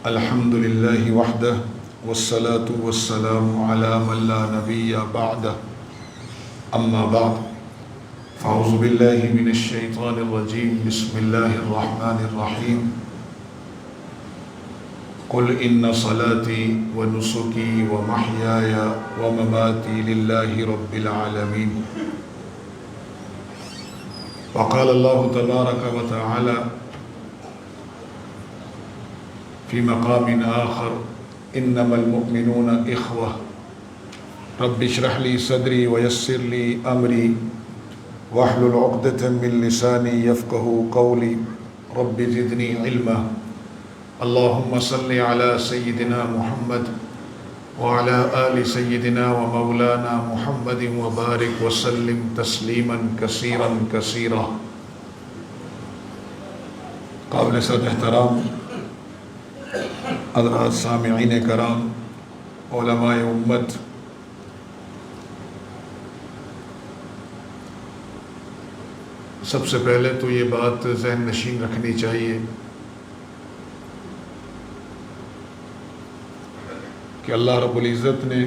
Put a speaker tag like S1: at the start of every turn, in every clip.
S1: الحمد لله وحده والصلاة والسلام على من لا نبي بعده أما بعد فأعوذ بالله من الشيطان الرجيم بسم الله الرحمن الرحيم قل إن صلاتي ونسكي ومحياي ومماتي لله رب العالمين وقال الله تبارك وتعالى في مقام آخر إنما المؤمنون إخوة رب اشرح لي صدري ويسر لي أمري واحلل عقدة من لساني يفقهوا قولي رب زدني علما اللهم صل على سيدنا محمد وعلى آل سيدنا ومولانا محمد وبارك وسلم تسليما كثيرا كثيرا. قابل صد احترام حضرات سامعین کرام، علماء امت، سب سے پہلے تو یہ بات ذہن نشین رکھنی چاہیے کہ اللہ رب العزت نے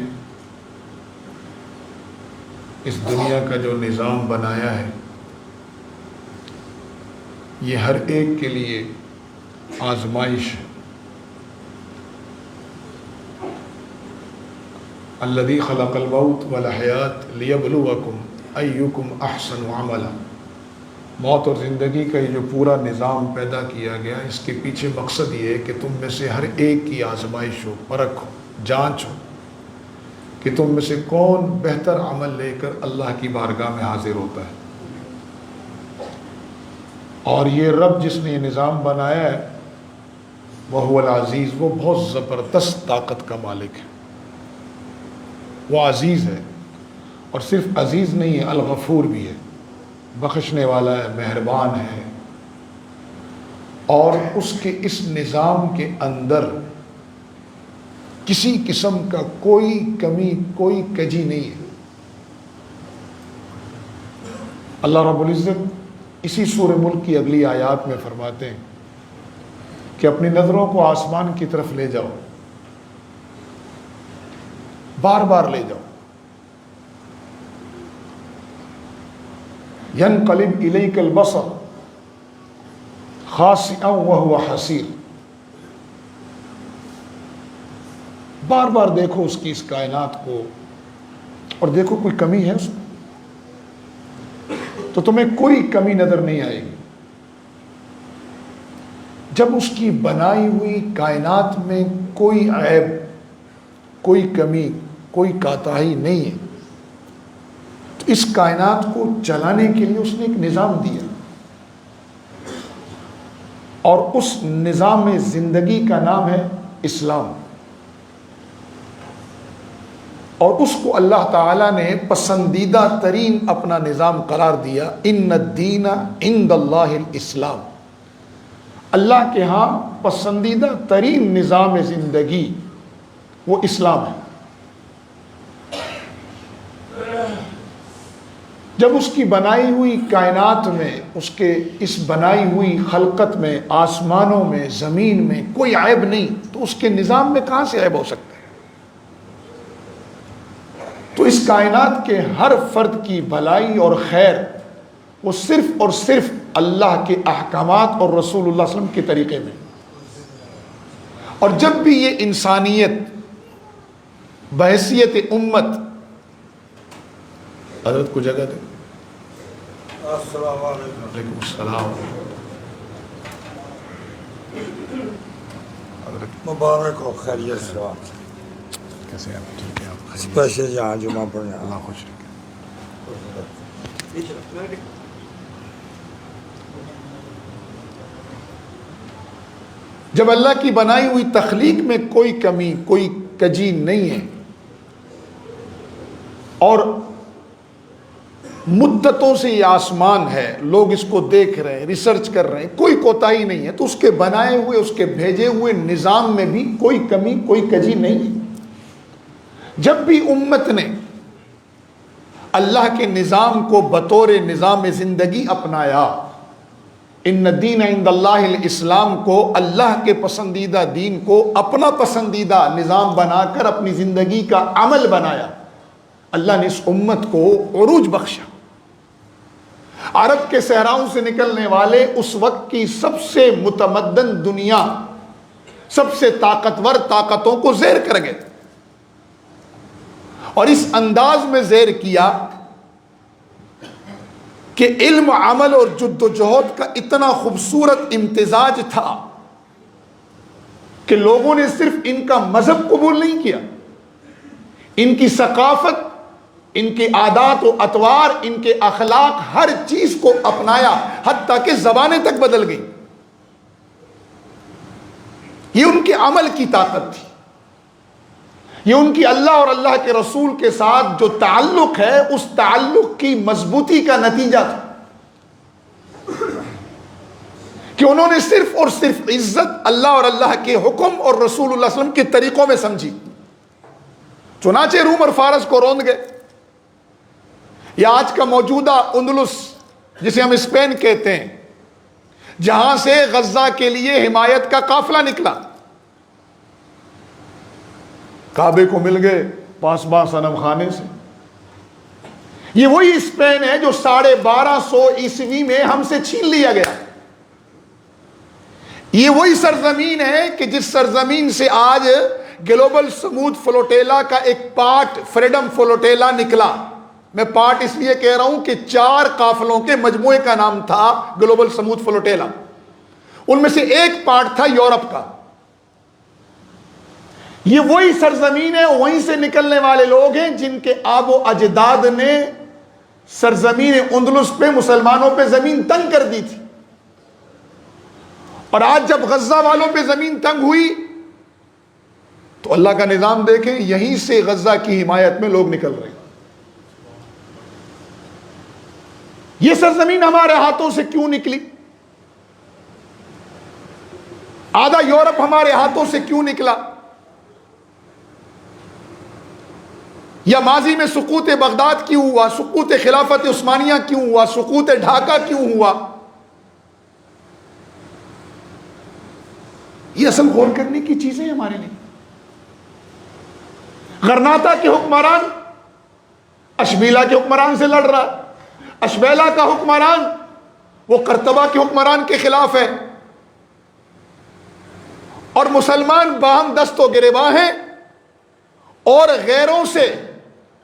S1: اس دنیا کا جو نظام بنایا ہے یہ ہر ایک کے لیے آزمائش ہے. الذی خلق الموت والحیات لیبلوکم ایکم احسن عملا. موت اور زندگی کا یہ جو پورا نظام پیدا کیا گیا، اس کے پیچھے مقصد یہ ہے کہ تم میں سے ہر ایک کی آزمائش ہو، پرکھ ہو، جانچ ہو کہ تم میں سے کون بہتر عمل لے کر اللہ کی بارگاہ میں حاضر ہوتا ہے. اور یہ رب جس نے یہ نظام بنایا ہے وہ العزیز، وہ بہت زبردست طاقت کا مالک ہے. وہ عزیز ہے، اور صرف عزیز نہیں ہے، الغفور بھی ہے، بخشنے والا ہے، مہربان ہے. اور اس کے اس نظام کے اندر کسی قسم کا کوئی کمی، کوئی کجی نہیں ہے. اللہ رب العزت اسی سورہ ملک کی اگلی آیات میں فرماتے ہیں کہ اپنی نظروں کو آسمان کی طرف لے جاؤ، بار بار لے جاؤ. ينقلب إليك البصر خاسئا وهو حسير. بار بار دیکھو اس کی اس کائنات کو اور دیکھو کوئی کمی ہے اس میں، تو تمہیں کوئی کمی نظر نہیں آئے گی. جب اس کی بنائی ہوئی کائنات میں کوئی عیب، کوئی کمی، کوئی کوتاہی نہیں ہے، تو اس کائنات کو چلانے کے لیے اس نے ایک نظام دیا، اور اس نظام زندگی کا نام ہے اسلام. اور اس کو اللہ تعالیٰ نے پسندیدہ ترین اپنا نظام قرار دیا. ان الدین عند اللہ الاسلام. اللہ کے ہاں پسندیدہ ترین نظام زندگی وہ اسلام ہے. جب اس کی بنائی ہوئی کائنات میں، اس کے اس بنائی ہوئی خلقت میں، آسمانوں میں، زمین میں کوئی عیب نہیں، تو اس کے نظام میں کہاں سے عیب ہو سکتا ہے؟ تو اس کائنات کے ہر فرد کی بھلائی اور خیر وہ صرف اور صرف اللہ کے احکامات اور رسول اللہ صلی اللہ علیہ وسلم کے طریقے میں. اور جب بھی یہ انسانیت بحیثیت امت، حضرت کو جگہ دے. السلام علیکم. وعلیکم السلام.
S2: مبارک ہو، خیریت سے ہو.
S1: کیسے ہیں آپ؟ ٹھیک ہے آپ؟
S2: اسپیشل یہاں جمعہ پڑھنے
S1: اللہ خوش رکھے. جب اللہ کی بنائی ہوئی تخلیق میں کوئی کمی، کوئی کجی نہیں ہے، اور مدتوں سے یہ آسمان ہے، لوگ اس کو دیکھ رہے ہیں، ریسرچ کر رہے ہیں، کوئی کوتاہی نہیں ہے، تو اس کے بنائے ہوئے، اس کے بھیجے ہوئے نظام میں بھی کوئی کمی، کوئی کجی نہیں ہے. جب بھی امت نے اللہ کے نظام کو بطور نظام زندگی اپنایا، ان الدین عند اللہ الاسلام کو اللہ کے پسندیدہ دین کو اپنا پسندیدہ نظام بنا کر اپنی زندگی کا عمل بنایا. اللہ نے اس امت کو عروج بخشا. عرب کے صحراؤں سے نکلنے والے اس وقت کی سب سے متمدن دنیا، سب سے طاقتور طاقتوں کو زیر کر گئے، اور اس انداز میں زیر کیا کہ علم، عمل اور جد و جہد کا اتنا خوبصورت امتزاج تھا کہ لوگوں نے صرف ان کا مذہب قبول نہیں کیا، ان کی ثقافت، ان کے عادات و اطوار، ان کے اخلاق، ہر چیز کو اپنایا، حتیٰ کہ زبانیں تک بدل گئی. یہ ان کے عمل کی طاقت تھی، یہ ان کی اللہ اور اللہ کے رسول کے ساتھ جو تعلق ہے اس تعلق کی مضبوطی کا نتیجہ تھا کہ انہوں نے صرف اور صرف عزت اللہ اور اللہ کے حکم اور رسول اللہ صلی اللہ علیہ وسلم کے طریقوں میں سمجھی. چنانچہ روم اور فارس کو روند گئے. یا آج کا موجودہ اندلس جسے ہم اسپین کہتے ہیں، جہاں سے غزہ کے لیے حمایت کا قافلہ نکلا، کعبے کو مل گئے پاسباں صنم خانے سے. یہ وہی اسپین ہے جو 1250 عیسوی میں ہم سے چھین لیا گیا. یہ وہی سرزمین ہے کہ جس سرزمین سے آج گلوبل سمود فلوٹیلا کا ایک پارٹ فریڈم فلوٹیلا نکلا. میں پارٹ اس لیے کہہ رہا ہوں کہ 4 قافلوں کے مجموعے کا نام تھا گلوبل سمود فلوٹیلا. ان میں سے ایک پارٹ تھا یورپ کا. یہ وہی سرزمین ہے، وہیں سے نکلنے والے لوگ ہیں جن کے آب و اجداد نے سرزمین اندلس پہ مسلمانوں پہ زمین تنگ کر دی تھی. اور آج جب غزہ والوں پہ زمین تنگ ہوئی تو اللہ کا نظام دیکھیں، یہیں سے غزہ کی حمایت میں لوگ نکل رہے ہیں. یہ سرزمین ہمارے ہاتھوں سے کیوں نکلی؟ آدھا یورپ ہمارے ہاتھوں سے کیوں نکلا؟ یا ماضی میں سقوط بغداد کیوں ہوا؟ سقوط خلافت عثمانیہ کیوں ہوا؟ سقوط ڈھاکہ کیوں ہوا؟ یہ اصل غور کرنے کی چیزیں ہمارے لیے. غرناطہ کے حکمران اشبیلا کے حکمران سے لڑ رہا، اشبیلا کا حکمران وہ قرطبہ کے حکمران کے خلاف ہے، اور مسلمان باہم دست و گریباں ہیں، اور غیروں سے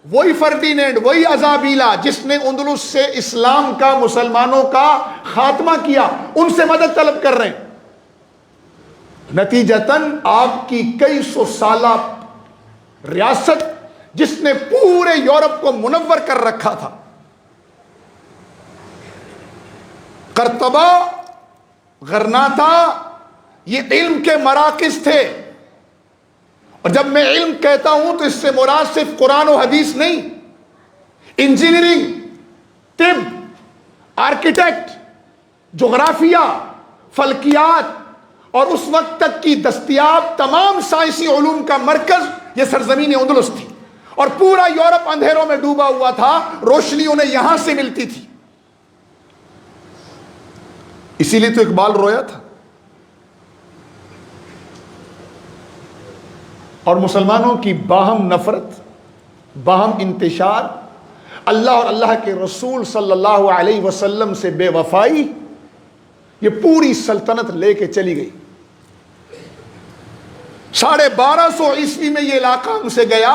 S1: وہی فردینینڈ، وہی ازابیلا جس نے اندلس سے اسلام کا، مسلمانوں کا خاتمہ کیا، ان سے مدد طلب کر رہے ہیں. نتیجتاً آپ کی کئی سو سالہ ریاست جس نے پورے یورپ کو منور کر رکھا تھا، قرطبہ، غرناطہ، یہ علم کے مراکز تھے. اور جب میں علم کہتا ہوں تو اس سے مراد صرف قرآن و حدیث نہیں، انجینئرنگ، طب، آرکیٹیکٹ، جغرافیہ، فلکیات، اور اس وقت تک کی دستیاب تمام سائنسی علوم کا مرکز یہ سرزمین اندلس تھی. اور پورا یورپ اندھیروں میں ڈوبا ہوا تھا، روشنی انہیں یہاں سے ملتی تھی. اسی لیے تو اقبال رویا تھا. اور مسلمانوں کی باہم نفرت، باہم انتشار، اللہ اور اللہ کے رسول صلی اللہ علیہ وسلم سے بے وفائی، یہ پوری سلطنت لے کے چلی گئی. 1250 عیسوی میں یہ علاقہ ہم سے گیا،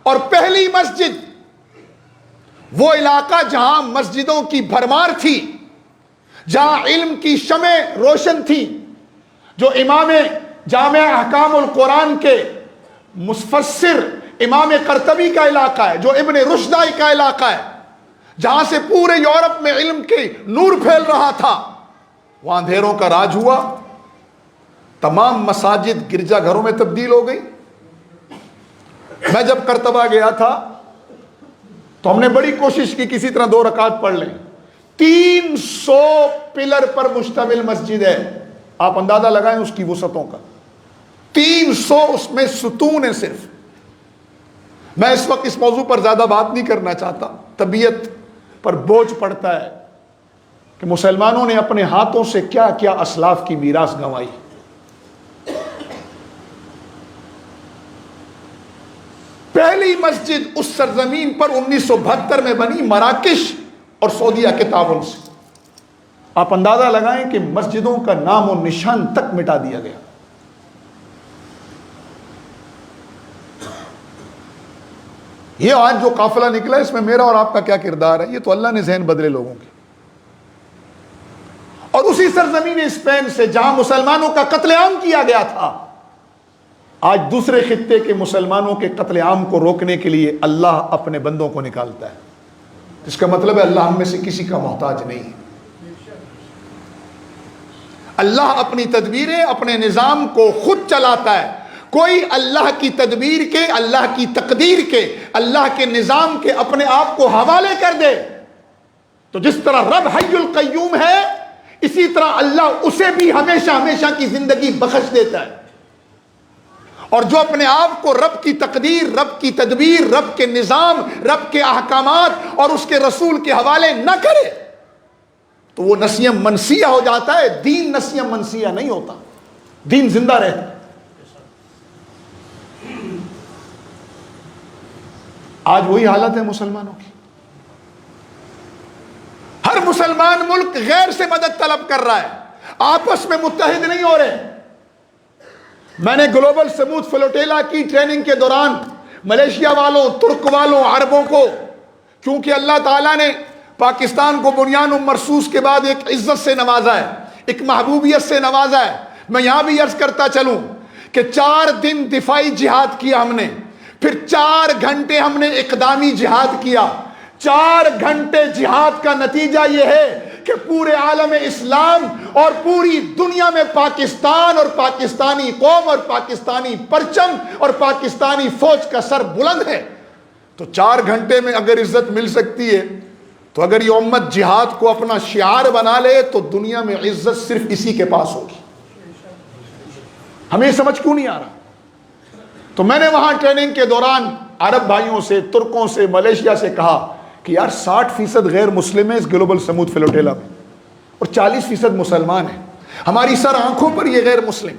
S1: اور پہلی مسجد، وہ علاقہ جہاں مسجدوں کی بھرمار تھی، جہاں علم کی شمع روشن تھی، جو امام جامع احکام القرآن کے مفسر امام قرطبی کا علاقہ ہے، جو ابن رشدہ کا علاقہ ہے، جہاں سے پورے یورپ میں علم کے نور پھیل رہا تھا، وہاں اندھیروں کا راج ہوا. تمام مساجد گرجا گھروں میں تبدیل ہو گئی. میں جب قرطبہ گیا تھا تو ہم نے بڑی کوشش کی کسی طرح 2 رکعت پڑھ لیں. 300 پلر پر مشتمل مسجد ہے. آپ اندازہ لگائیں اس کی وسعتوں کا. 300 اس میں ستون ہیں صرف. میں اس وقت اس موضوع پر زیادہ بات نہیں کرنا چاہتا، طبیعت پر بوجھ پڑتا ہے کہ مسلمانوں نے اپنے ہاتھوں سے کیا کیا اسلاف کی میراث گنوائی. پہلی مسجد اس سرزمین پر 1972 میں بنی مراکش اور سعودیہ کے تعاون سے. آپ اندازہ لگائیں کہ مسجدوں کا نام و نشان تک مٹا دیا گیا. یہ آج جو قافلہ نکلا اس میں میرا اور آپ کا کیا کردار ہے؟ یہ تو اللہ نے ذہن بدلے لوگوں کے. اور اسی سرزمین اسپین سے جہاں مسلمانوں کا قتل عام کیا گیا تھا، آج دوسرے خطے کے مسلمانوں کے قتل عام کو روکنے کے لیے اللہ اپنے بندوں کو نکالتا ہے. اس کا مطلب ہے اللہ ہم میں سے کسی کا محتاج نہیں ہے. اللہ اپنی تدبیریں، اپنے نظام کو خود چلاتا ہے. کوئی اللہ کی تدبیر کے، اللہ کی تقدیر کے، اللہ کے نظام کے اپنے آپ کو حوالے کر دے تو جس طرح رب حی القیوم ہے، اسی طرح اللہ اسے بھی ہمیشہ ہمیشہ کی زندگی بخش دیتا ہے. اور جو اپنے آپ کو رب کی تقدیر، رب کی تدبیر، رب کے نظام، رب کے احکامات اور اس کے رسول کے حوالے نہ کرے تو وہ نسیم منسیہ ہو جاتا ہے. دین نسیم منسیہ نہیں ہوتا، دین زندہ رہتا ہے. آج وہی حالت ہے مسلمانوں کی. ہر مسلمان ملک غیر سے مدد طلب کر رہا ہے، آپس میں متحد نہیں ہو رہے. میں نے گلوبل سموتھ فلوٹیلا کی ٹریننگ کے دوران ملیشیا والوں، ترک والوں، عربوں کو، کیونکہ اللہ تعالیٰ نے پاکستان کو بنیان مرصوص کے بعد ایک عزت سے نوازا ہے، ایک محبوبیت سے نوازا ہے. میں یہاں بھی عرض کرتا چلوں کہ 4 دن دفاعی جہاد کیا ہم نے، پھر 4 گھنٹے ہم نے اقدامی جہاد کیا. 4 گھنٹے جہاد کا نتیجہ یہ ہے کہ پورے عالم اسلام اور پوری دنیا میں پاکستان اور پاکستانی قوم اور پاکستانی پرچم اور پاکستانی فوج کا سر بلند ہے. تو 4 گھنٹے میں اگر عزت مل سکتی ہے تو اگر یہ امت جہاد کو اپنا شعار بنا لے تو دنیا میں عزت صرف اسی کے پاس ہوگی. ہمیں سمجھ کیوں نہیں آ رہا؟ تو میں نے وہاں ٹریننگ کے دوران عرب بھائیوں سے، ترکوں سے، ملیشیا سے کہا کہ یار 60% غیر مسلم ہیں اس گلوبل سموتھ فلوٹیلا میں اور 40% مسلمان ہیں. ہماری سر آنکھوں پر یہ غیر مسلم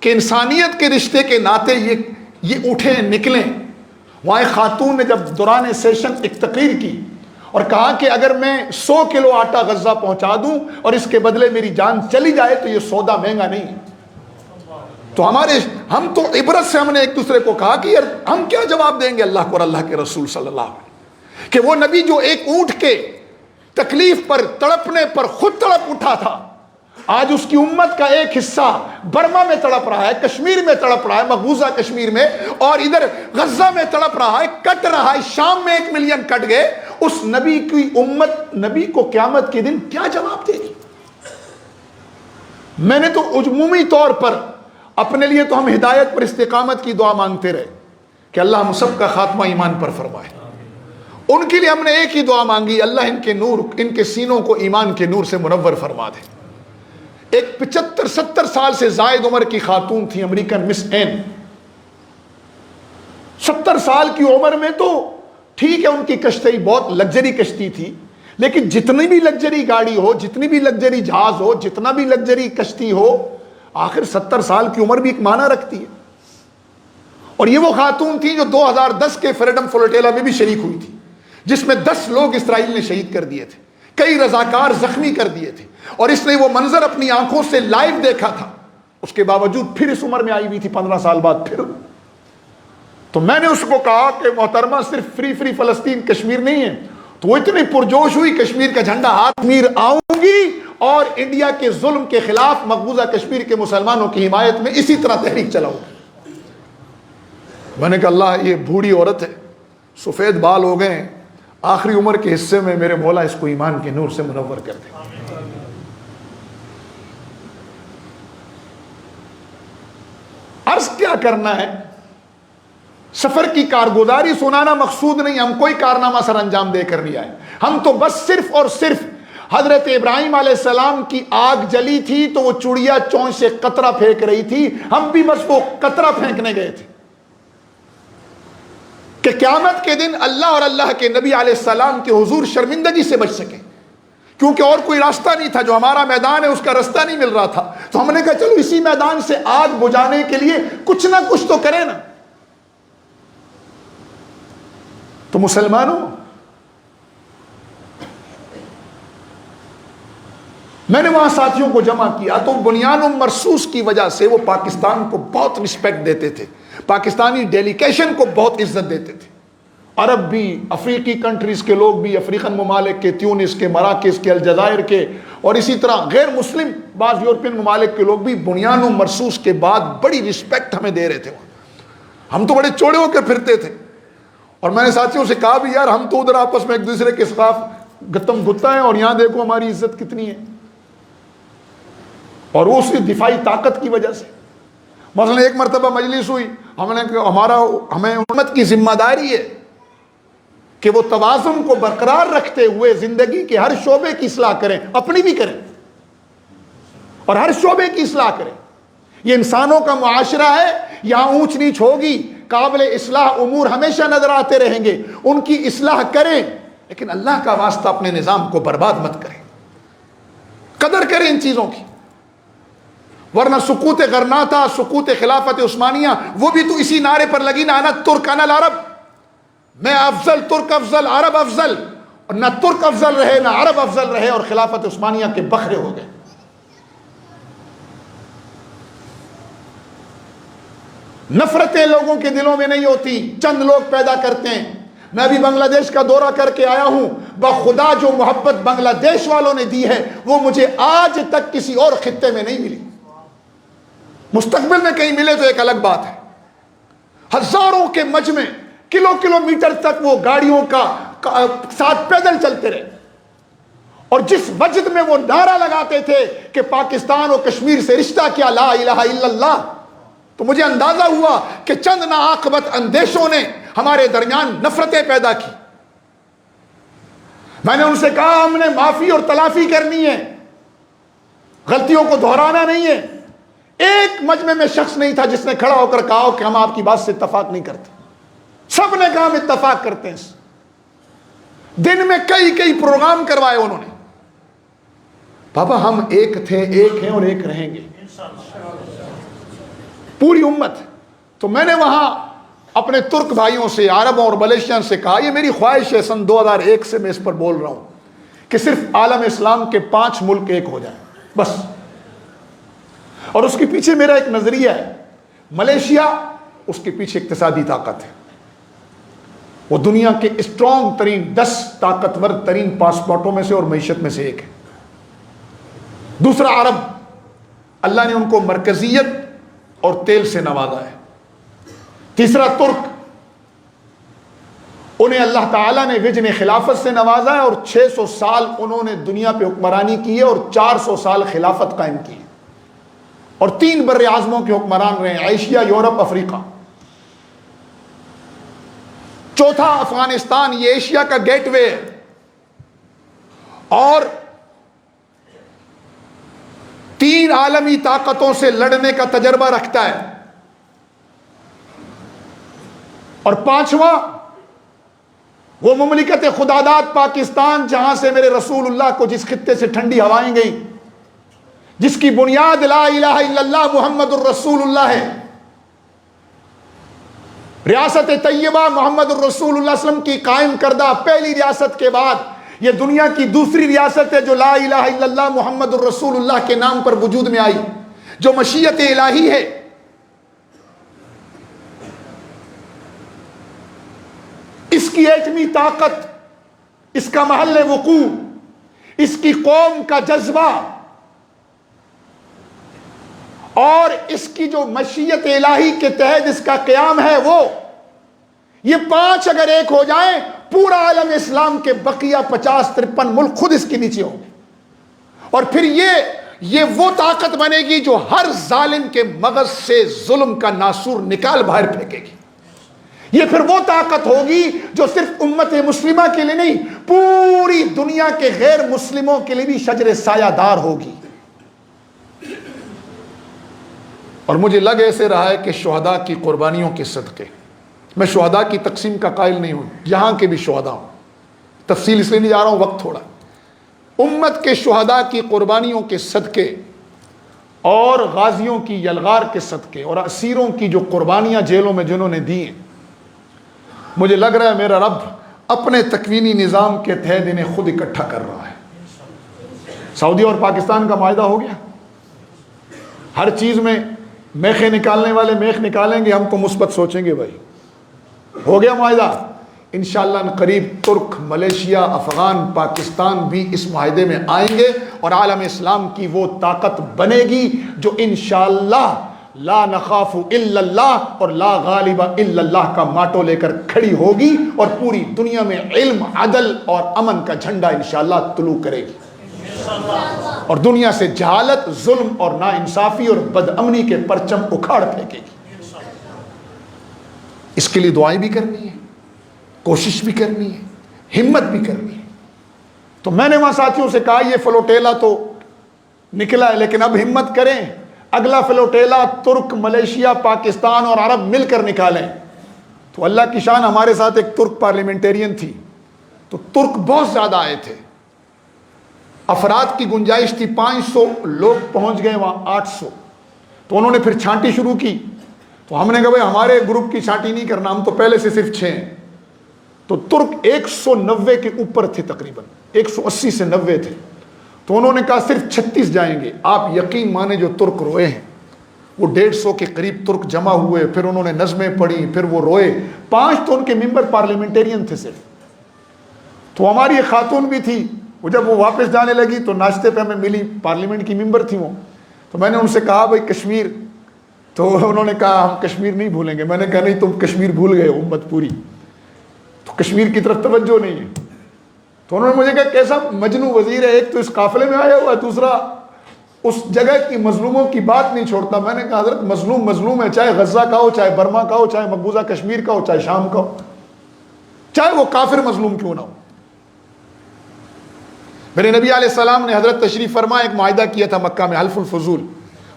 S1: کہ انسانیت کے رشتے کے ناطے یہ اٹھیں نکلیں. وہاں ایک خاتون نے جب دوران سیشن ایک تقریر کی اور کہا کہ اگر میں 100 کلو آٹا غزہ پہنچا دوں اور اس کے بدلے میری جان چلی جائے تو یہ سودا مہنگا نہیں ہے. تو ہم تو عبرت سے ہم نے ایک دوسرے کو کہا کہ یار ہم کیا جواب دیں گے اللہ کو اور اللہ کے رسول صلی اللہ علیہ وسلم کہ وہ نبی جو ایک اونٹ کے تکلیف پر، تڑپنے پر خود تڑپ اٹھا تھا، آج اس کی امت کا ایک حصہ برما میں تڑپ رہا ہے، کشمیر میں تڑپ رہا ہے، مقبوضہ کشمیر میں، اور ادھر غزہ میں تڑپ رہا ہے، کٹ رہا ہے. شام میں 1 ملین کٹ گئے. اس نبی کی امت نبی کو قیامت کے دن کیا جواب دے گی؟ میں نے تو عمومی طور پر اپنے لیے تو ہم ہدایت پر استقامت کی دعا مانگتے رہے کہ اللہ ہم سب کا خاتمہ ایمان پر فرمائے. ان کے لیے ہم نے ایک ہی دعا مانگی، اللہ ان کے نور، ان کے سینوں کو ایمان کے نور سے منور فرما دے. ایک 75-70 سال سے زائد عمر کی خاتون تھی، امریکن مس این. 70 سال کی عمر میں تو ٹھیک ہے ان کی کشتی بہت لگژری کشتی تھی، لیکن جتنی بھی لگژری گاڑی ہو، جتنی بھی لگژری جہاز ہو، جتنا بھی لگژری کشتی ہو، آخر 70 سال کی عمر بھی ایک معنی رکھتی ہے. اور یہ وہ خاتون تھی جو 2010 کے فریڈم فلوٹیلا میں بھی شریک ہوئی تھی، جس میں 10 لوگ اسرائیل نے شہید کر دیے تھے، کئی رضاکار زخمی کر دیے تھے، اور اس نے وہ منظر اپنی آنکھوں سے لائیو دیکھا تھا. اس کے باوجود پھر اس عمر میں آئی ہوئی تھی 15 سال بعد پھر. تو میں نے اس کو کہا کہ محترمہ صرف فری فلسطین کشمیر نہیں ہے. تو وہ اتنی پرجوش ہوئی، کشمیر کا جھنڈا ہاتھ، کشمیر آؤں گی اور انڈیا کے ظلم کے خلاف مقبوضہ کشمیر کے مسلمانوں کی حمایت میں اسی طرح تحریک چلاؤں گی. میں نے کہا اللہ یہ بوڑھی عورت ہے، سفید بال ہو گئے ہیں، آخری عمر کے حصے میں میرے مولا اس کو ایمان کے نور سے منور کر دے. عرض کیا کرنا ہے؟ سفر کی کارگزاری سنانا مقصود نہیں، ہم کوئی کارنامہ سر انجام دے کر نہیں آئے. ہم تو بس صرف اور صرف حضرت ابراہیم علیہ السلام کی آگ جلی تھی تو وہ چڑیا چونچ سے قطرہ پھینک رہی تھی، ہم بھی بس وہ قطرہ پھینکنے گئے تھے کہ قیامت کے دن اللہ اور اللہ کے نبی علیہ السلام کے حضور شرمندگی سے بچ سکیں. کیونکہ اور کوئی راستہ نہیں تھا، جو ہمارا میدان ہے اس کا راستہ نہیں مل رہا تھا، تو ہم نے کہا چلو اسی میدان سے آگ بجھانے کے لیے کچھ نہ کچھ تو کریں نا۔ تو مسلمانوں، میں نے وہاں ساتھیوں کو جمع کیا تو بنیان مرصوص کی وجہ سے وہ پاکستان کو بہت رسپیکٹ دیتے تھے، پاکستانی ڈیلیگیشن کو بہت عزت دیتے تھے، عرب بھی، افریقی کنٹریز کے لوگ بھی، افریقن ممالک کے، تیونس کے، مراکز کے، الجزائر کے، اور اسی طرح غیر مسلم بعض یورپین ممالک کے لوگ بھی بنیان مرصوص کے بعد بڑی رسپیکٹ ہمیں دے رہے تھے۔ ہم تو بڑے چوڑے ہو کے پھرتے تھے، اور میں نے ساتھیوں سے کہا بھی یار ہم تو ادھر آپس میں ایک دوسرے کے خلاف گتم گتا ہیں، اور یہاں دیکھو ہماری عزت کتنی ہے، اور وہ اس کی دفاعی طاقت کی وجہ سے۔ مثلا ایک مرتبہ مجلس ہوئی، ہم نے ہمیں امت کی ذمہ داری ہے کہ وہ توازن کو برقرار رکھتے ہوئے زندگی کے ہر شعبے کی اصلاح کریں، اپنی بھی کریں اور ہر شعبے کی اصلاح کریں۔ یہ انسانوں کا معاشرہ ہے، یہاں اونچ نیچ ہوگی، قابل اصلاح امور ہمیشہ نظر آتے رہیں گے، ان کی اصلاح کریں، لیکن اللہ کا واسطہ اپنے نظام کو برباد مت کریں، قدر کریں ان چیزوں کی۔ ورنہ سقوط غرناطہ، سقوط خلافت عثمانیہ، وہ بھی تو اسی نعرے پر لگی نا، انا ترک انا العرب، میں افضل، ترک افضل، عرب افضل، اور نہ ترک افضل رہے نہ عرب افضل رہے، اور خلافت عثمانیہ کے بکھرے ہو گئے۔ نفرتیں لوگوں کے دلوں میں نہیں ہوتی، چند لوگ پیدا کرتے ہیں۔ میں بھی بنگلہ دیش کا دورہ کر کے آیا ہوں، بخدا جو محبت بنگلہ دیش والوں نے دی ہے وہ مجھے آج تک کسی اور خطے میں نہیں ملی، مستقبل میں کہیں ملے تو ایک الگ بات ہے۔ ہزاروں کے مجمع، کلومیٹر تک وہ گاڑیوں کا ساتھ پیدل چلتے رہے، اور جس وجد میں وہ نعرہ لگاتے تھے کہ پاکستان اور کشمیر سے رشتہ کیا، لا الہ الا اللہ، تو مجھے اندازہ ہوا کہ چند ناعاقبت اندیشوں نے ہمارے درمیان نفرتیں پیدا کی۔ میں نے ان سے کہا ہم نے معافی اور تلافی کرنی ہے، غلطیوں کو دہرانا نہیں ہے۔ ایک مجمع میں شخص نہیں تھا جس نے کھڑا ہو کر کہا کہ ہم آپ کی بات سے اتفاق نہیں کرتے، سب نے کہا ہم اتفاق کرتے ہیں۔ دن میں کئی پروگرام کروائے انہوں نے۔ بابا ہم ایک تھے، ایک ہیں اور ایک رہیں گے، پوری امت۔ تو میں نے وہاں اپنے ترک بھائیوں سے، عربوں اور ملیشین سے کہا، یہ میری خواہش ہے، سن 2001 سے میں اس پر بول رہا ہوں کہ صرف عالم اسلام کے 5 ملک ایک ہو جائیں بس۔ اور اس کے پیچھے میرا ایک نظریہ ہے، ملیشیا اس کے پیچھے اقتصادی طاقت ہے، وہ دنیا کے اسٹرانگ ترین 10 طاقتور ترین پاسپورٹوں میں سے اور معیشت میں سے ایک ہے۔ دوسرا عرب، اللہ نے ان کو مرکزیت اور تیل سے نوازا ہے۔ تیسرا ترک، انہیں اللہ تعالیٰ نے وجن خلافت سے نوازا ہے، اور 600 سال انہوں نے دنیا پہ حکمرانی کی ہے، اور 400 سال خلافت قائم کی ہے، اور 3 بر اعظموں کے حکمران رہے ہیں، ایشیا، یورپ، افریقہ۔ چوتھا افغانستان، یہ ایشیا کا گیٹ وے ہے، اور 3 عالمی طاقتوں سے لڑنے کا تجربہ رکھتا ہے، اور 5واں وہ مملکت خداداد پاکستان، جہاں سے میرے رسول اللہ کو جس خطے سے ٹھنڈی ہوائیں گئیں، جس کی بنیاد لا الہ الا اللہ محمد الرسول اللہ ہے، ریاست طیبہ محمد الرسول اللہ صلی اللہ علیہ وسلم کی قائم کردہ پہلی ریاست کے بعد یہ دنیا کی دوسری ریاست ہے جو لا الہ الا اللہ محمد الرسول اللہ کے نام پر وجود میں آئی، جو مشیت الہی ہے۔ اس کی ایٹمی طاقت، اس کا محل وقوع، اس کی قوم کا جذبہ، اور اس کی جو مشیت الہی کے تحت اس کا قیام ہے، وہ یہ 5 اگر ایک ہو جائیں، پورا عالم اسلام کے بقیہ 50-53 ملک خود اس کے نیچے ہوں گے، اور پھر یہ وہ طاقت بنے گی جو ہر ظالم کے مغز سے ظلم کا ناسور نکال باہر پھینکے گی۔ یہ پھر وہ طاقت ہوگی جو صرف امت مسلمہ کے لیے نہیں، پوری دنیا کے غیر مسلموں کے لیے بھی شجر سایہ دار ہوگی۔ اور مجھے لگ ایسے رہا ہے کہ شہداء کی قربانیوں کے صدقے، میں شہداء کی تقسیم کا قائل نہیں ہوں، یہاں کے بھی شہداء ہوں، تفصیل اس لیے نہیں جا رہا ہوں، وقت تھوڑا، امت کے شہداء کی قربانیوں کے صدقے اور غازیوں کی یلغار کے صدقے اور اسیروں کی جو قربانیاں جیلوں میں جنہوں نے دی ہیں، مجھے لگ رہا ہے میرا رب اپنے تکوینی نظام کے تحت انہیں خود اکٹھا کر رہا ہے۔ سعودی اور پاکستان کا معاہدہ ہو گیا، ہر چیز میں میخیں نکالنے والے میخ نکالیں گے، ہم تو مثبت سوچیں گے بھائی، ہو گیا معاہدہ۔ انشاءاللہ قریب ترک، ملیشیا، افغان، پاکستان بھی اس معاہدے میں آئیں گے اور عالم اسلام کی وہ طاقت بنے گی جو انشاءاللہ لا نخاف الا اللہ اور لا غالب الا اللہ کا ماٹو لے کر کھڑی ہوگی اور پوری دنیا میں علم، عدل اور امن کا جھنڈا انشاءاللہ طلوع کرے گی اور دنیا سے جہالت، ظلم اور ناانصافی اور بدامنی کے پرچم اکھاڑ پھینکے گی۔ اس کے لیے دعائیں بھی کرنی ہے، کوشش بھی کرنی ہے، ہمت بھی کرنی ہے۔ تو میں نے وہاں ساتھیوں سے کہا یہ فلوٹیلا تو نکلا ہے، لیکن اب ہمت کریں، اگلا فلوٹیلا ترک، ملیشیا، پاکستان اور عرب مل کر نکالیں۔ تو اللہ کی شان، ہمارے ساتھ ایک ترک پارلیمنٹرین تھی، تو ترک بہت زیادہ آئے تھے، افراد کی گنجائش تھی 500، لوگ پہنچ گئے وہاں 800۔ تو انہوں نے پھر چھانٹی شروع کی، تو ہم نے کہا بھائی ہمارے گروپ کی چھانٹی نہیں کرنا، ہم تو پہلے سے صرف 6 ہیں۔ تو ترک 190 کے اوپر تھے، تقریباً 180 سے 90 تھے۔ تو انہوں نے کہا صرف 36 جائیں گے۔ آپ یقین مانے جو ترک روئے ہیں، وہ 150 کے قریب ترک جمع ہوئے، پھر انہوں نے نظمیں پڑھی، پھر وہ روئے۔ 5 تو ان کے ممبر پارلیمنٹرین تھے صرف۔ تو ہماری ایک خاتون بھی تھی، وہ جب وہ واپس جانے لگی تو ناشتے پہ ہمیں ملی، پارلیمنٹ کی ممبر تھی وہ۔ تو میں نے ان سے کہا بھائی کشمیر، تو انہوں نے کہا ہم کشمیر نہیں بھولیں گے۔ میں نے کہا نہیں، تم کشمیر بھول گئے، امت پوری تو کشمیر کی طرف توجہ نہیں ہے۔ تو انہوں نے مجھے کہا کیسا مجنو وزیر ہے، ایک تو اس قافلے میں آیا ہوا ہے، دوسرا اس جگہ کی مظلوموں کی بات نہیں چھوڑتا۔ میں نے کہا حضرت مظلوم مظلوم ہے، چاہے غزہ کا ہو، چاہے برما کا ہو، چاہے مقبوضہ کشمیر کا ہو، چاہے شام کا ہو، چاہے وہ کافر مظلوم کیوں نہ ہو۔ میرے نبی علیہ السلام نے حضرت تشریف فرما ایک معاہدہ کیا تھا مکہ میں، حلف الفضول۔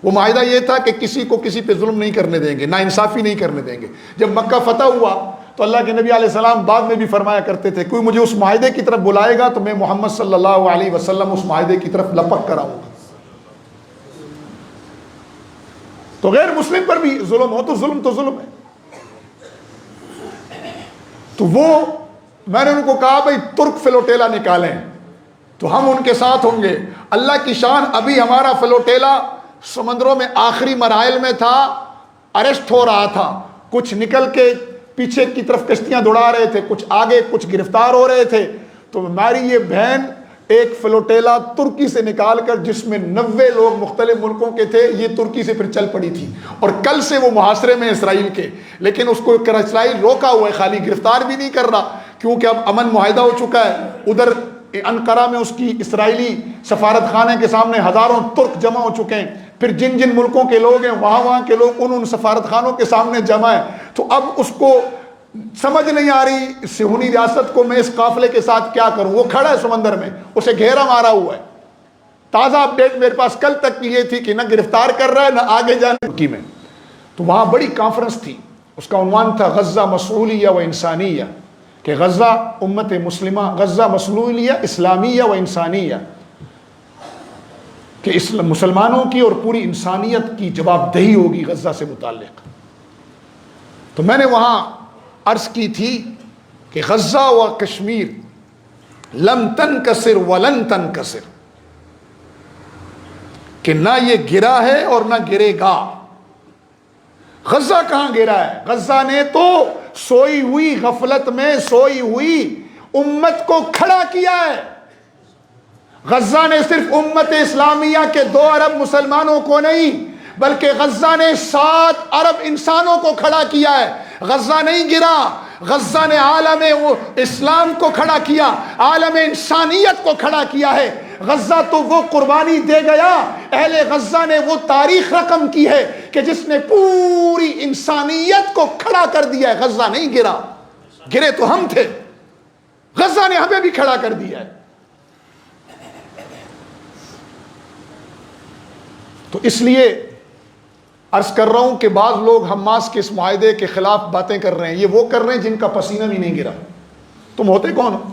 S1: وہ معاہدہ یہ تھا کہ کسی کو کسی پہ ظلم نہیں کرنے دیں گے، نا انصافی نہیں کرنے دیں گے۔ جب مکہ فتح ہوا تو اللہ کے نبی علیہ السلام بعد میں بھی فرمایا کرتے تھے کوئی مجھے اس معاہدے کی طرف بلائے گا تو میں محمد صلی اللہ علیہ وسلم اس معاہدے کی طرف لپک کر آؤں گا۔ تو غیر مسلم پر بھی ظلم ہو تو ظلم ہے۔ تو وہ میں نے ان کو کہا بھائی ترک فلوٹیلا نکالیں تو ہم ان کے ساتھ ہوں گے۔ اللہ کی شان، ابھی ہمارا فلوٹیلا سمندروں میں آخری مراحل میں تھا، اریسٹ ہو رہا تھا، کچھ نکل کے پیچھے کی طرف کشتیاں دوڑا رہے تھے، کچھ آگے، کچھ گرفتار ہو رہے تھے۔ تو ہماری یہ بہن ایک فلوٹیلا ترکی سے نکال کر، جس میں 90 لوگ مختلف ملکوں کے تھے، یہ ترکی سے پھر چل پڑی تھی، اور کل سے وہ محاصرے میں اسرائیل کے، لیکن اس کو اسرائیل روکا ہوا ہے، خالی گرفتار بھی نہیں کر رہا، کیونکہ اب امن معاہدہ ہو چکا ہے۔ ادھر انقرہ میں اس کی اسرائیلی سفارت خانے کے سامنے ہزاروں ترک جمع ہو چکے ہیں، پھر جن جن ملکوں کے لوگ ہیں وہاں کے لوگ ان سفارت خانوں کے سامنے جمع ہیں۔ تو اب اس کو سمجھ نہیں آ رہی صہیونی ریاست کو میں اس قافلے کے ساتھ کیا کروں۔ وہ کھڑا ہے سمندر میں، اسے گھیرا مارا ہوا ہے۔ تازہ اپڈیٹ میرے پاس کل تک کی یہ تھی کہ نہ گرفتار کر رہا ہے نہ آگے جانے ترکی میں۔ تو وہاں بڑی کانفرنس تھی، اس کا عنوان تھا غزہ مسئولیہ و انسانیہ، کہ غزہ امت مسلمہ، غزہ مسئولیہ اسلامیہ و انسانیہ، کہ مسلمانوں کی اور پوری انسانیت کی جواب دہی ہوگی غزہ سے متعلق۔ تو میں نے وہاں عرض کی تھی کہ غزہ و کشمیر لم تنکسر ولن تنکسر، کہ نہ یہ گرا ہے اور نہ گرے گا۔ غزہ کہاں گرا ہے؟ غزہ نے تو سوئی ہوئی غفلت میں سوئی ہوئی امت کو کھڑا کیا ہے۔ غزہ نے صرف امت اسلامیہ کے 2 ارب مسلمانوں کو نہیں، بلکہ غزہ نے 7 ارب انسانوں کو کھڑا کیا ہے۔ غزہ نہیں گرا، غزہ نے عالم اسلام کو کھڑا کیا، عالم انسانیت کو کھڑا کیا ہے۔ غزہ تو وہ قربانی دے گیا، اہل غزہ نے وہ تاریخ رقم کی ہے کہ جس نے پوری انسانیت کو کھڑا کر دیا ہے۔ غزہ نہیں گرا، گرے تو ہم تھے، غزہ نے ہمیں بھی کھڑا کر دیا ہے۔ تو اس لیے عرض کر رہا ہوں کہ بعض لوگ حماس کے اس معاہدے کے خلاف باتیں کر رہے ہیں، یہ وہ کر رہے ہیں جن کا پسینہ بھی نہیں گرا۔ تم ہوتے کون ہو؟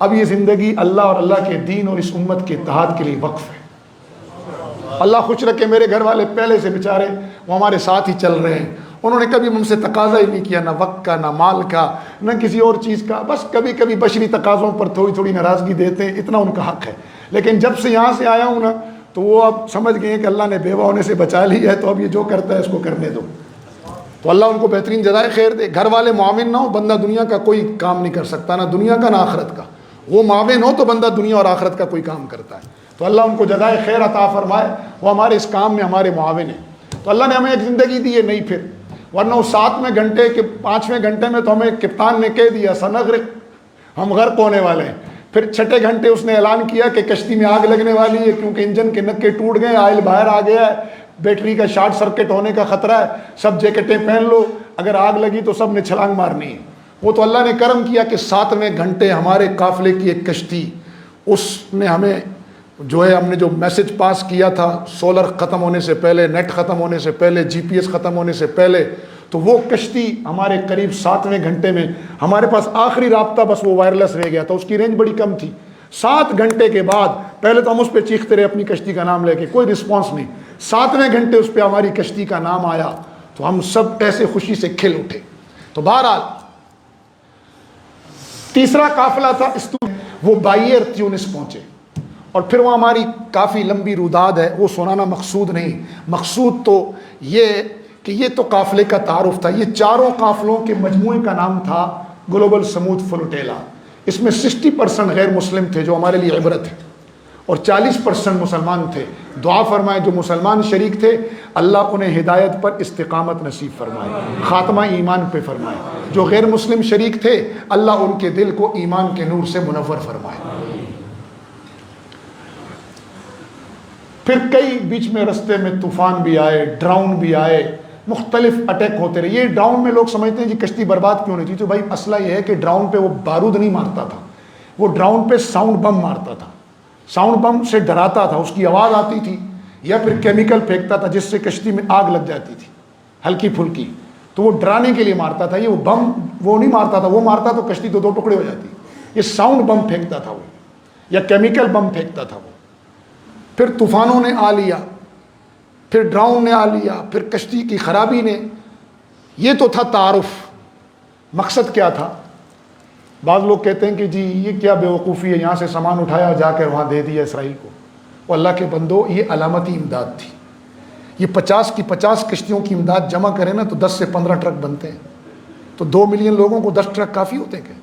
S1: اب یہ زندگی اللہ اور اللہ کے دین اور اس امت کے اتحاد کے لیے وقف ہے. اللہ خوش رکھے میرے گھر والے پہلے سے بیچارے وہ ہمارے ساتھ ہی چل رہے ہیں. انہوں نے کبھی مجھ سے تقاضا ہی نہیں کیا، نہ وقت کا، نہ مال کا، نہ کسی اور چیز کا. بس کبھی کبھی بشری تقاضوں پر تھوڑی تھوڑی ناراضگی دیتے ہیں، اتنا ان کا حق ہے. لیکن جب سے یہاں سے آیا ہوں نا تو وہ اب سمجھ گئے ہیں کہ اللہ نے بیوہ ہونے سے بچا لی ہے، تو اب یہ جو کرتا ہے اس کو کرنے دو. تو اللہ ان کو بہترین جزائے خیر دے. گھر والے معاون نہ ہو بندہ دنیا کا کوئی کام نہیں کر سکتا، نہ دنیا کا نہ آخرت کا. وہ معاون ہو تو بندہ دنیا اور آخرت کا کوئی کام کرتا ہے. تو اللہ ان کو جزائے خیر عطا فرمائے، وہ ہمارے اس کام میں ہمارے معاون ہیں. تو اللہ نے ہمیں ایک زندگی دی ہے نہیں پھر، ورنہ وہ 7ویں گھنٹے کے 5ویں گھنٹے میں تو ہمیں کپتان نے کہہ دیا سنغرق، ہم غرق ہونے والے ہیں. پھر 6 گھنٹے اس نے اعلان کیا کہ کشتی میں آگ لگنے والی ہے کیونکہ انجن کے نکے ٹوٹ گئے، آئل باہر آ گیا ہے، بیٹری کا شارٹ سرکٹ ہونے کا خطرہ ہے، سب جیکٹیں پہن لو، اگر آگ لگی تو سب نے چھلانگ مارنی ہے. وہ تو اللہ نے کرم کیا کہ 7ویں گھنٹے ہمارے قافلے کی ایک کشتی، اس نے ہمیں جو ہے، ہم نے جو میسج پاس کیا تھا سولر ختم ہونے سے پہلے، نیٹ ختم ہونے سے پہلے، جی پی ایس ختم ہونے سے پہلے، تو وہ کشتی ہمارے قریب 7ویں گھنٹے میں ہمارے پاس آخری رابطہ بس وہ وائرلیس رہ گیا تھا. اس کی رینج بڑی کم تھی. 7 گھنٹے کے بعد پہلے تو ہم اس پہ چیختے رہے اپنی کشتی کا نام لے کے، کوئی رسپانس نہیں. 7ویں گھنٹے اس پہ ہماری کشتی کا نام آیا تو ہم سب ایسے خوشی سے کھل اٹھے. تو بہرحال تیسرا قافلہ تھا وہ بائیر تیونس پہنچے، اور پھر وہ ہماری کافی لمبی روداد ہے، وہ سنانا مقصود نہیں. مقصود تو یہ کہ یہ تو قافلے کا تعارف تھا. یہ 4 قافلوں کے مجموعے کا نام تھا گلوبل سمود فلوٹیلا. اس میں 60% غیر مسلم تھے جو ہمارے لیے عبرت ہے، اور 40% مسلمان تھے. دعا فرمائے جو مسلمان شریک تھے اللہ انہیں ہدایت پر استقامت نصیب فرمائے، خاتمہ ایمان پہ فرمائے. جو غیر مسلم شریک تھے اللہ ان کے دل کو ایمان کے نور سے منور فرمائے. پھر کئی بیچ میں رستے میں طوفان بھی آئے، ڈراؤن بھی آئے، مختلف اٹیک ہوتے رہے. یہ ڈراؤن میں لوگ سمجھتے ہیں جی کشتی برباد کیوں نہیں تھی، تو بھائی مسئلہ یہ ہے کہ ڈراؤن پہ وہ بارود نہیں مارتا تھا، وہ ڈراؤن پہ ساؤنڈ بم مارتا تھا. ساؤنڈ بم سے ڈراتا تھا، اس کی آواز آتی تھی، یا پھر کیمیکل پھینکتا تھا جس سے کشتی میں آگ لگ جاتی تھی ہلکی پھلکی، تو وہ ڈرانے کے لیے مارتا تھا. یہ وہ بم وہ نہیں مارتا تھا، وہ مارتا تو کشتی تو 2 ٹکڑے ہو جاتی. یہ ساؤنڈ بم پھینکتا تھا وہ، یا کیمیکل بم پھینکتا تھا وہ. پھر طوفانوں نے آ لیا، پھر ڈراؤن نے آ لیا، پھر کشتی کی خرابی نے. یہ تو تھا تعارف. مقصد کیا تھا؟ بعض لوگ کہتے ہیں کہ جی یہ کیا بیوقوفی ہے، یہاں سے سامان اٹھایا جا کر وہاں دے دیا اسرائیل کو. وہ اللہ کے بندو یہ علامتی امداد تھی. یہ 50 کی 50 کشتیوں کی امداد جمع کریں نا تو 10 سے 15 ٹرک بنتے ہیں. تو 2 ملین لوگوں کو 10 ٹرک کافی ہوتے ہیں کیا؟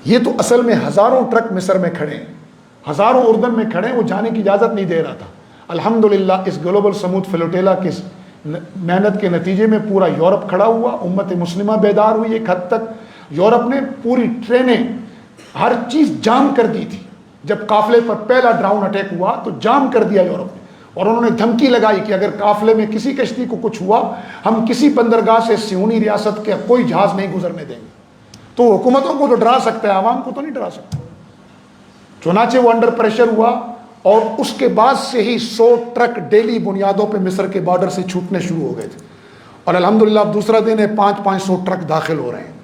S1: یہ تو اصل میں ہزاروں ٹرک مصر میں کھڑے ہیں، ہزاروں اردن میں کھڑے ہیں، وہ جانے کی اجازت نہیں دے رہا تھا. الحمدللہ اس گلوبل سمود فلوٹیلا کی محنت کے نتیجے میں پورا یورپ کھڑا ہوا، امت مسلمہ بیدار ہوئی. ایک حد تک یورپ نے پوری ٹرینیں ہر چیز جام کر دی تھی. جب قافلے پر پہلا ڈراؤن اٹیک ہوا تو جام کر دیا یورپ نے، اور انہوں نے دھمکی لگائی کہ اگر قافلے میں کسی کشتی کو کچھ ہوا ہم کسی بندرگاہ سے صہیونی ریاست کے کوئی جہاز نہیں گزرنے دیں گے. تو حکومتوں کو تو ڈرا سکتا ہے، عوام کو تو نہیں ڈرا سکتا. چنانچہ وہ انڈر پریشر ہوا، اور اس کے بعد سے ہی 100 ٹرک ڈیلی بنیادوں پہ مصر کے بارڈر سے چھوٹنے شروع ہو گئے تھے. اور الحمدللہ اب دوسرا دن ہے 500 ٹرک داخل ہو رہے ہیں.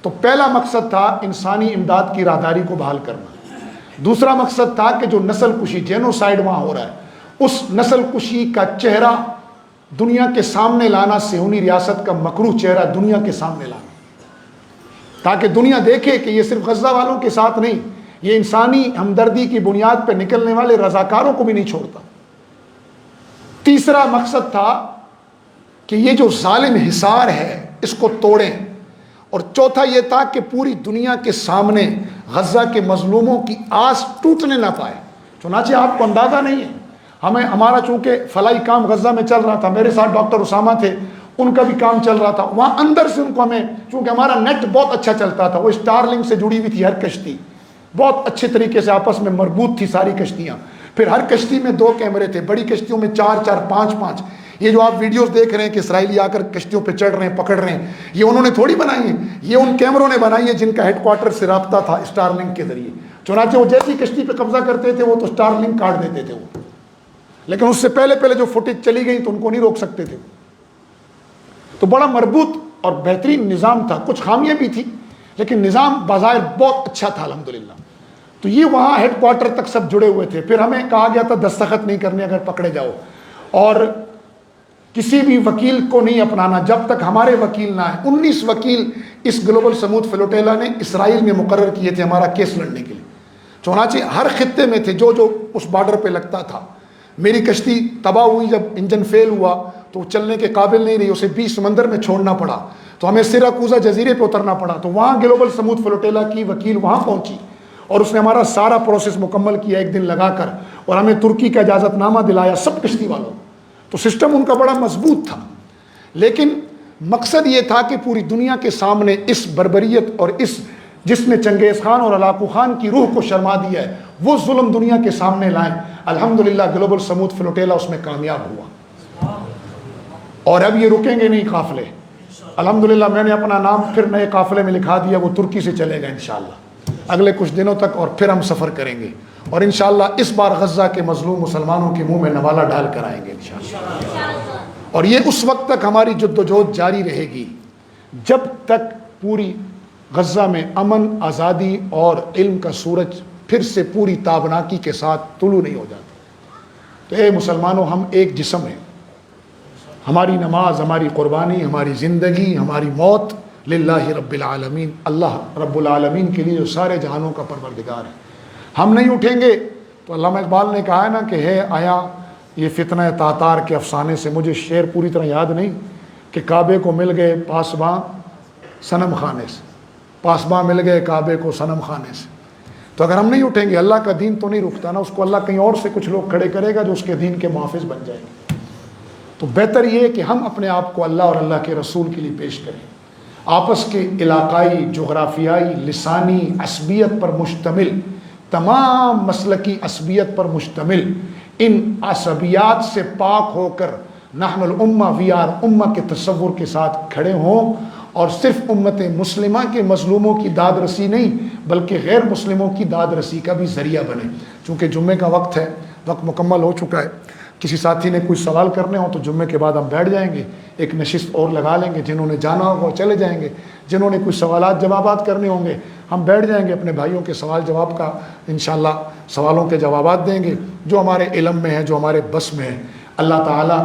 S1: تو پہلا مقصد تھا انسانی امداد کی راہداری کو بحال کرنا. دوسرا مقصد تھا کہ جو نسل کشی جینوسائیڈ وہاں ہو رہا ہے اس نسل کشی کا چہرہ دنیا کے سامنے لانا، صہیونی ریاست کا مکروہ چہرہ دنیا کے سامنے لانا، تاکہ دنیا دیکھے کہ یہ صرف غزہ والوں کے ساتھ نہیں، یہ انسانی ہمدردی کی بنیاد پہ نکلنے والے رضاکاروں کو بھی نہیں چھوڑتا. تیسرا مقصد تھا کہ یہ جو ظالم حصار ہے اس کو توڑیں. اور چوتھا یہ تھا کہ پوری دنیا کے سامنے غزہ کے مظلوموں کی آس ٹوٹنے نہ پائے. چنانچہ آپ کو اندازہ نہیں ہے، ہمارا چونکہ فلاحی کام غزہ میں چل رہا تھا، میرے ساتھ ڈاکٹر اسامہ تھے، ان کا بھی کام چل رہا تھا وہاں. اندر سے ان کو ہمیں، چونکہ ہمارا نیٹ بہت اچھا چلتا تھا، وہ اسٹار لنک سے جڑی ہوئی تھی ہر کشتی، بہت اچھے طریقے سے آپس میں مربوط تھی ساری کشتیاں. پھر ہر کشتی میں 2 کیمرے تھے، بڑی کشتیوں میں 4 5. یہ جو آپ ویڈیوز دیکھ رہے ہیں کہ اسرائیلی آ کر کشتیوں پہ چڑھ رہے ہیں، پکڑ رہے ہیں، یہ انہوں نے تھوڑی بنائی ہیں، یہ ان کیمروں نے بنائی ہے جن کا ہیڈ کوارٹر سے رابطہ تھا اسٹار لنک کے ذریعے. چنانچہ وہ جیسی کشتی پہ قبضہ کرتے تھے وہ تو اسٹار لنک کاٹ دیتے تھے وہ، لیکن اس سے پہلے جو فوٹیج چلی گئی تو ان کو نہیں روک سکتے تھے. تو بڑا مربوط اور بہترین نظام تھا. کچھ خامیاں بھی تھی، لیکن نظام بظاہر بہت اچھا تھا الحمدللہ. تو یہ وہاں ہیڈ کوارٹر تک سب جڑے ہوئے تھے. پھر ہمیں کہا گیا تھا دستخط نہیں کرنے اگر پکڑے جاؤ, اور کسی بھی وکیل کو نہیں اپنانا جب تک ہمارے وکیل نہ آئے. 19 وکیل اس گلوبل سمود فلوٹیلا نے اسرائیل میں مقرر کیے تھے ہمارا کیس لڑنے کے لیے. چنانچہ ہر خطے میں تھے جو اس بارڈر پہ لگتا تھا. میری کشتی تباہ ہوئی, جب انجن فیل ہوا تو چلنے کے قابل نہیں رہی, اسے 20 سمندر میں چھوڑنا پڑا, تو ہمیں سیراکوزا جزیرے پہ اترنا پڑا. تو وہاں گلوبل سمود فلوٹیلا کی وکیل وہاں پہنچی اور اس نے ہمارا سارا پروسیس مکمل کیا 1 دن لگا کر, اور ہمیں ترکی کا اجازت نامہ دلایا سب کشتی والوں. تو سسٹم ان کا بڑا مضبوط تھا. لیکن مقصد یہ تھا کہ پوری دنیا کے سامنے اس بربریت اور اس جس نے چنگیز خان اور ہلاکو خان کی روح کو شرما دیا ہے وہ ظلم دنیا کے سامنے لائیں. الحمدللہ گلوبل سمود فلوٹیلا اس میں کامیاب ہوا, اور اب یہ رکیں گے نہیں قافلے. الحمدللہ میں نے اپنا نام پھر نئے قافلے میں لکھا دیا, وہ ترکی سے چلے گا انشاءاللہ اگلے کچھ دنوں تک, اور پھر ہم سفر کریں گے, اور انشاءاللہ اس بار غزہ کے مظلوم مسلمانوں کے منہ میں نوالا ڈال کر آئیں گے انشاءاللہ. اور یہ اس وقت تک ہماری جدوجہد جاری رہے گی جب تک پوری غزہ میں امن, آزادی اور علم کا سورج پھر سے پوری تابناکی کے ساتھ طلوع نہیں ہو جاتا. تو اے مسلمانوں, ہم ایک جسم ہیں. ہماری نماز, ہماری قربانی, ہماری زندگی, ہماری موت للہ رب العالمین, اللہ رب العالمین کے لیے جو سارے جہانوں کا پروردگار ہے. ہم نہیں اٹھیں گے تو علامہ اقبال نے کہا ہے نا کہ ہے آیا یہ فتنہ تاتار کے افسانے سے. مجھے شعر پوری طرح یاد نہیں کہ کعبے کو مل گئے پاسباں صنم خانے سے, پاسباں مل گئے کعبے کو صنم خانے سے. تو اگر ہم نہیں اٹھیں گے اللہ کا دین تو نہیں رکتا نا, اس کو اللہ کہیں اور سے کچھ لوگ کھڑے کرے گا جو اس کے دین کے محافظ بن جائیں گے. تو بہتر یہ ہے کہ ہم اپنے آپ کو اللہ اور اللہ کے رسول کے لیے پیش کریں. آپس کے علاقائی, جغرافیائی, لسانی عصبیت پر مشتمل, تمام مسلکی عصبیت پر مشتمل ان عصبیات سے پاک ہو کر نحن الامہ, وی آر امہ کے تصور کے ساتھ کھڑے ہوں, اور صرف امت مسلمہ کے مظلوموں کی داد رسی نہیں بلکہ غیر مسلموں کی داد رسی کا بھی ذریعہ بنے. چونکہ جمعے کا وقت ہے, وقت مکمل ہو چکا ہے. کسی ساتھی نے کوئی سوال کرنے ہو تو جمعے کے بعد ہم بیٹھ جائیں گے, ایک نشست اور لگا لیں گے. جنہوں نے جانا ہوگا وہ چلے جائیں گے, جنہوں نے کوئی سوالات جوابات کرنے ہوں گے ہم بیٹھ جائیں گے, اپنے بھائیوں کے سوال جواب کا انشاءاللہ سوالوں کے جوابات دیں گے جو ہمارے علم میں ہے, جو ہمارے بس میں ہے. اللہ تعالیٰ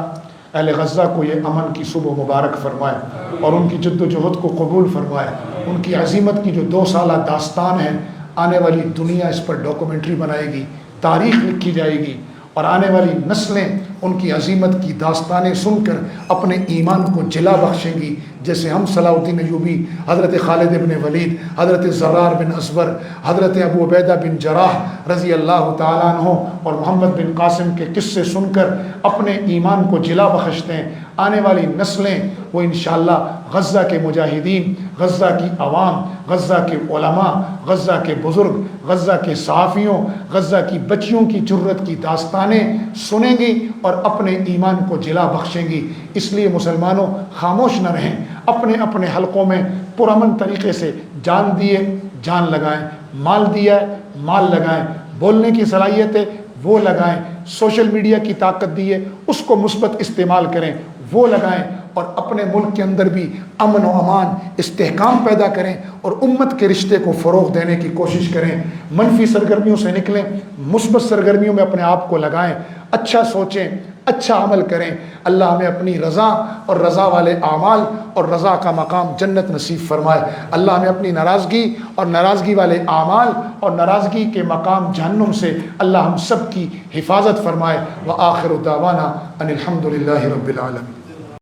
S1: اہل غزہ کو یہ امن کی صبح مبارک فرمائے اور ان کی جد و جہد کو قبول فرمائے. ان کی عظیمت کی جو 2 سالہ داستان ہے, آنے والی دنیا اس پر ڈاکومنٹری بنائے گی, تاریخ لکھی جائے گی, اور آنے والی نسلیں ان کی عظیمت کی داستانیں سن کر اپنے ایمان کو جلا بخشیں گی. جیسے ہم صلاح الدین ایوبی, حضرت خالد بن ولید, حضرت زرار بن ازور, حضرت ابو عبیدہ بن جراح رضی اللہ تعالیٰ عنہ اور محمد بن قاسم کے قصے سن کر اپنے ایمان کو جلا بخشتے ہیں. آنے والی نسلیں وہ انشاءاللہ غزہ کے مجاہدین, غزہ کی عوام, غزہ کے علماء, غزہ کے بزرگ, غزہ کے صحافیوں, غزہ کی بچیوں کی جرت کی داستانیں سنیں گی اور اپنے ایمان کو جلا بخشیں گی. اس لیے مسلمانوں خاموش نہ رہیں, اپنے اپنے حلقوں میں پرامن طریقے سے جان دیے جان لگائیں, مال دیا ہے مال لگائیں, بولنے کی صلاحیت ہے وہ لگائیں, سوشل میڈیا کی طاقت دی ہے اس کو مثبت استعمال کریں وہ لگائیں, اور اپنے ملک کے اندر بھی امن و امان, استحکام پیدا کریں اور امت کے رشتے کو فروغ دینے کی کوشش کریں. منفی سرگرمیوں سے نکلیں, مثبت سرگرمیوں میں اپنے آپ کو لگائیں, اچھا سوچیں, اچھا عمل کریں. اللہ ہمیں اپنی رضا اور رضا والے اعمال اور رضا کا مقام جنت نصیب فرمائے. اللہ ہمیں اپنی ناراضگی اور ناراضگی والے اعمال اور ناراضگی کے مقام جہنم سے اللہ ہم سب کی حفاظت فرمائے. وآخر دعوانا ان الحمد للہ رب العالمین.